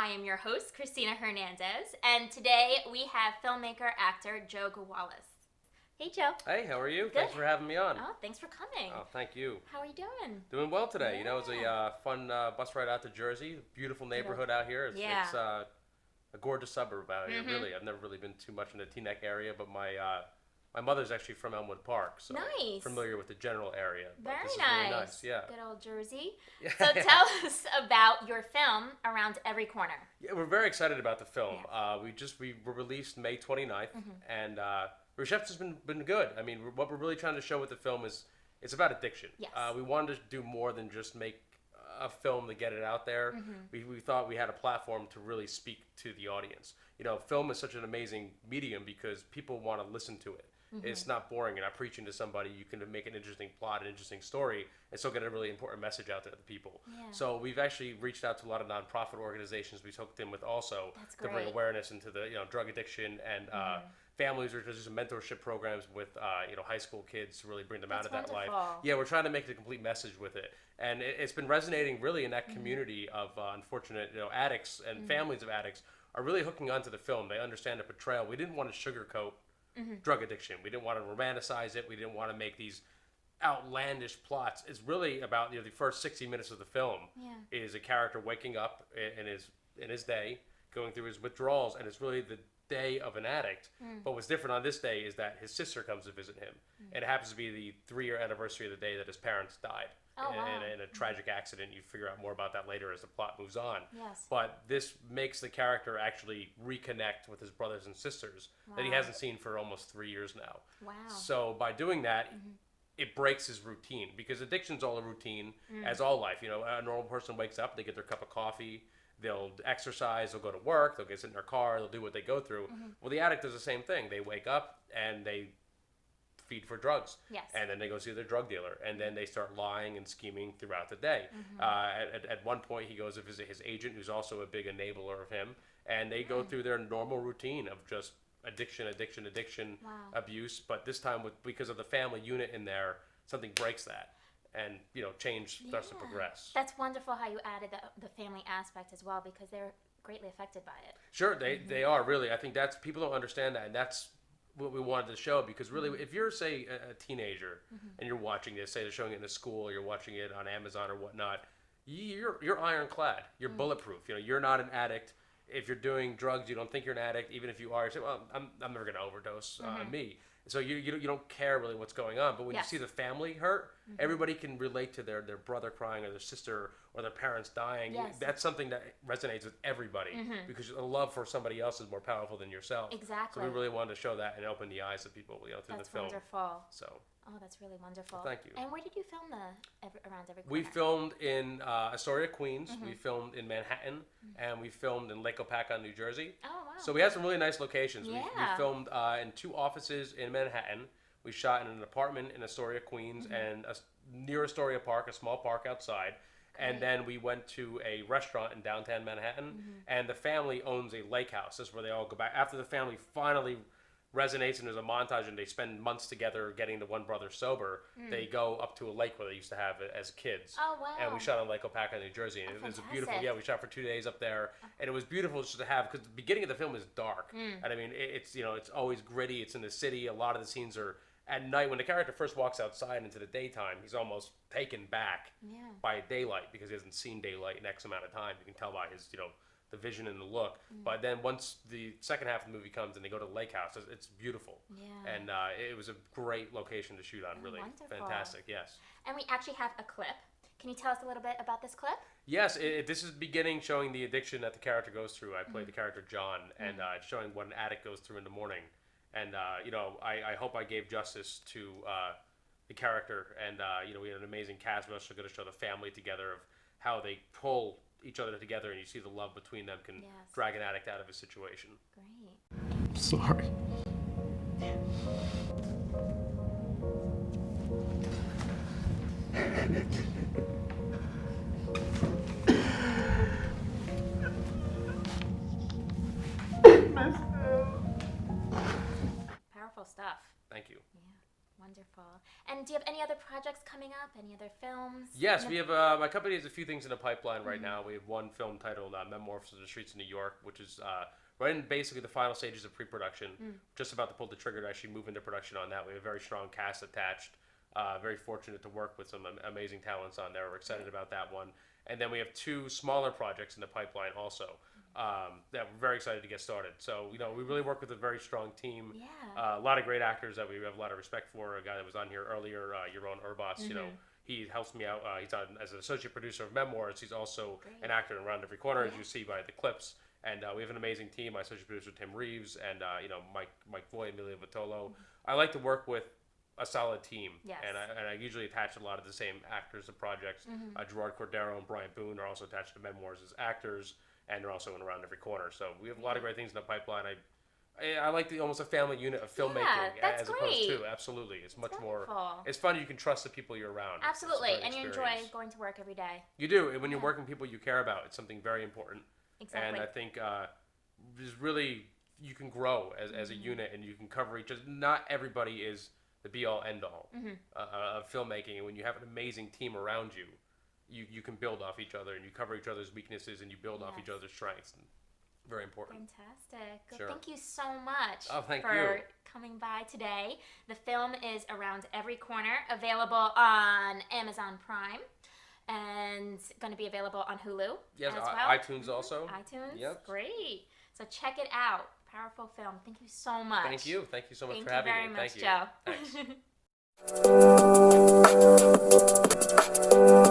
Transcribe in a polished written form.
I am your host, Kristina Hernandez, and today we have filmmaker, actor Joe Gawalis. Hey, Joe. Hey, how are you? Good. Thanks for having me on. Oh, thanks for coming. Oh, thank you. How are you doing? Doing well today. Yeah. You know, it was a fun bus ride out to Jersey. Beautiful neighborhood out here. It's a gorgeous suburb out here, really. I've never really been too much in the Teaneck area, but my mother's actually from Elmwood Park, so nice. Familiar with the general area. Very this is nice. Really nice. Yeah. Good old Jersey. So tell us about your film, Around Every Corner. Yeah, we're very excited about the film. Yeah. We were released May 29th, and reception's been good. I mean, what we're really trying to show with the film is it's about addiction. Yes. We wanted to do more than just make a film to get it out there. We thought we had a platform to really speak to the audience. You know, film is such an amazing medium because people want to listen to it. It's not boring. You're not preaching to somebody. You can make an interesting plot, an interesting story, and still get a really important message out there to people. Yeah. So we've actually reached out to a lot of nonprofit organizations we've hooked in with also to bring awareness into the drug addiction and families, or just mentorship programs with high school kids to really bring them out of that life. Yeah, we're trying to make the complete message with it, and it's been resonating really in that community of unfortunate addicts and families of addicts are really hooking onto the film. They understand the portrayal. We didn't want to sugarcoat drug addiction. We didn't want to romanticize it. We didn't want to make these outlandish plots. It's really about the first 60 minutes of the film is a character waking up in his day, going through his withdrawals, and it's really the day of an addict. But what's different on this day is that his sister comes to visit him, and it happens to be the 3-year anniversary of the day that his parents died. In a tragic accident. You figure out more about that later as the plot moves on. Yes. But this makes the character actually reconnect with his brothers and sisters that he hasn't seen for almost 3 years now. Wow. So by doing that, it breaks his routine, because addiction's all a routine, as all life. A normal person wakes up, they get their cup of coffee, they'll exercise, they'll go to work, they'll get in their car, they'll do what they go through. Well, the addict does the same thing. They wake up and they feed for drugs. Yes. And then they go see their drug dealer, and then they start lying and scheming throughout the day. At one point, he goes to visit his agent, who's also a big enabler of him, and they go through their normal routine of just addiction, abuse. But this time, because of the family unit in there, something breaks that, and change starts to progress. That's wonderful how you added the family aspect as well, because they're greatly affected by it. Sure, they are, really. I think that's, people don't understand that, and that's what we wanted to show, because really, if you're, say, a teenager and you're watching this, say they're showing it in a school, or you're watching it on Amazon or whatnot, you're ironclad, you're bulletproof. You're not an addict. If you're doing drugs, you don't think you're an addict. Even if you are, you say, well, I'm never going to overdose on me. So you don't care really what's going on. But when you see the family hurt, everybody can relate to their brother crying, or their sister, or their parents dying. Yes. That's something that resonates with everybody, because a love for somebody else is more powerful than yourself. Exactly. So we really wanted to show that and open the eyes of people through that's the film. Wonderful. So. Oh, that's really wonderful. Thank you. And where did you film Around Every Corner? We filmed in Astoria, Queens. We filmed in Manhattan, and we filmed in Lake Opakon, New Jersey. Oh, wow. So we had some really nice locations. Yeah. We filmed in 2 offices in Manhattan. We shot in an apartment in Astoria, Queens, and near Astoria Park, a small park outside. Great. And then we went to a restaurant in downtown Manhattan, and the family owns a lake house. That's where they all go back. After the family finally resonates and there's a montage and they spend months together getting the one brother sober, they go up to a lake where they used to have it as kids. Oh, wow. And we shot on Lake Opakon, New Jersey, and it was a beautiful, we shot for 2 days up there, and it was beautiful just to have, because the beginning of the film is dark, and I mean, it's always gritty, it's in the city, a lot of the scenes are at night. When the character first walks outside into the daytime, he's almost taken back by daylight, because he hasn't seen daylight in X amount of time. You can tell by his, the vision and the look. But then once the second half of the movie comes and they go to the lake house, it's beautiful. Yeah. And it was a great location to shoot on, really. Wonderful. Fantastic, yes. And we actually have a clip. Can you tell us a little bit about this clip? Yes, this is beginning showing the addiction that the character goes through. I played the character John, and showing what an addict goes through in the morning. And, I hope I gave justice to the character. And, we had an amazing cast. We're also going to show the family together of how they pull each other together, and you see the love between them can drag an addict out of a situation. Great. I'm sorry. Powerful stuff. Thank you. Yeah. Wonderful. And do you have any other projects coming up? Any other films? Yes, we have. My company has a few things in the pipeline right now. We have one film titled "Memoirs of the Streets of New York," which is right in basically the final stages of pre-production. Just about to pull the trigger to actually move into production on that. We have a very strong cast attached. Very fortunate to work with some amazing talents on there. We're excited about that one. And then we have two smaller projects in the pipeline also that we're very excited to get started. So, we really work with a very strong team. Yeah. A lot of great actors that we have a lot of respect for. A guy that was on here earlier, Yaron Urbas, he helps me out. He's on as an associate producer of Memoirs. He's also an actor in Around Every Corner, as you see by the clips. And we have an amazing team. My associate producer, Tim Reeves, and, Mike Voy, Emilio Vitolo. I like to work with a solid team. Yes. And I usually attach a lot of the same actors to projects. Gerard Cordero and Brian Boone are also attached to Memoirs as actors, and they're also in Around Every Corner. So we have a lot of great things in the pipeline. I like almost a family unit of filmmaking as opposed to absolutely. It's much more. It's fun. You can trust the people you're around. Absolutely, and you enjoy going to work every day. You do, and when you're working with people you care about, it's something very important. Exactly. And I think there's really you can grow as a unit, and you can cover each other. Not everybody is the be-all, end-all of filmmaking. And when you have an amazing team around you, you can build off each other, and you cover each other's weaknesses, and you build off each other's strengths. And very important. Fantastic. Well, Sure. thank you so much thank for you. coming by today. The film is Around Every Corner, available on Amazon Prime, and going to be available on Hulu Yes, as well. iTunes also. iTunes? Yep. Great. So check it out. Powerful film. Thank you so much. Thank you. Thank you so much Thank for you having very me. much, Thank you. Joe. Thanks.